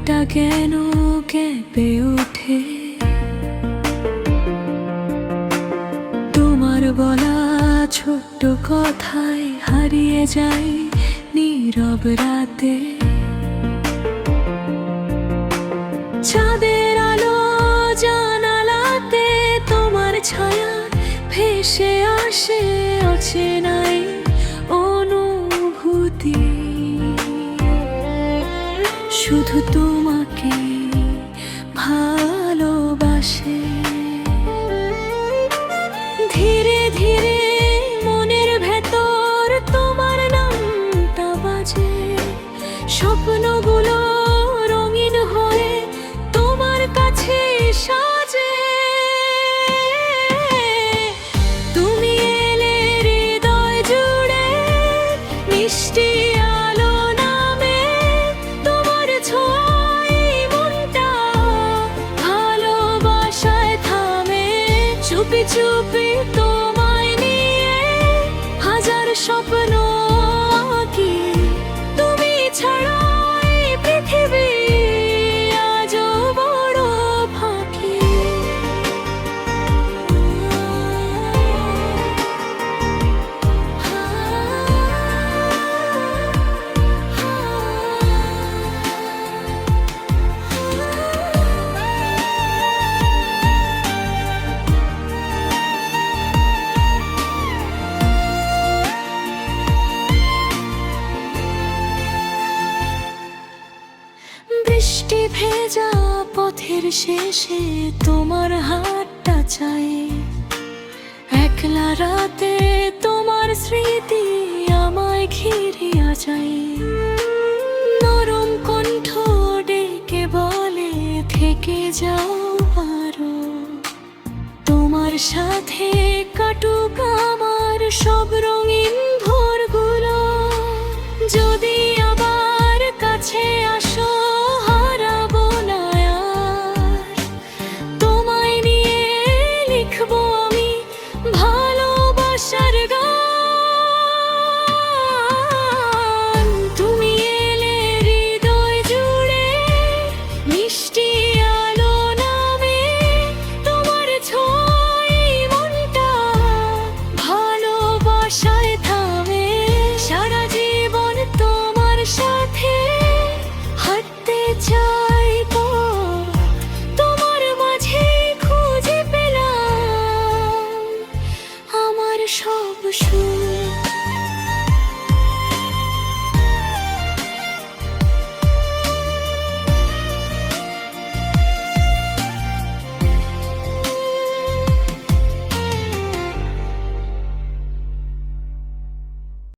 বুকটা কেন কেঁপে ওঠে তোমার বলা ছোট্ট কথায় হারিয়ে যাই নীরব রাতে। চাঁদের আলো জানালাতে তোমার ছায়া ভেসে আসে অচেনাই অনুভূতি। শুধু তোমাকে ভালোবাসে। ধীরে ধীরে মনের ভেতর তোমার নামটা বাজে। স্বপ্নগুলো রঙিন হয়ে তোমার কাছে সাজে। তুমি এলে হৃদয় জুড়ে মিষ্টি আলো নামে। তোমার ছোঁয়ায় মনটা ভালোবাসায় থামে। চুপি চুপি তোমায় নিয়ে হাজার স্বপ্ন আঁকি। তুমি ছাড়া এই পৃথিবী আজও বড় ফাঁকি। বৃষ্টি ভেজা পথের শেষে তোমার হাতটা চাই। একলা রাতে তোমার স্মৃতি আমায় ঘিরিয়া যায়। নরম কণ্ঠ ডেকে বলে থেকে যাও আরো। তোমার সাথে কাটু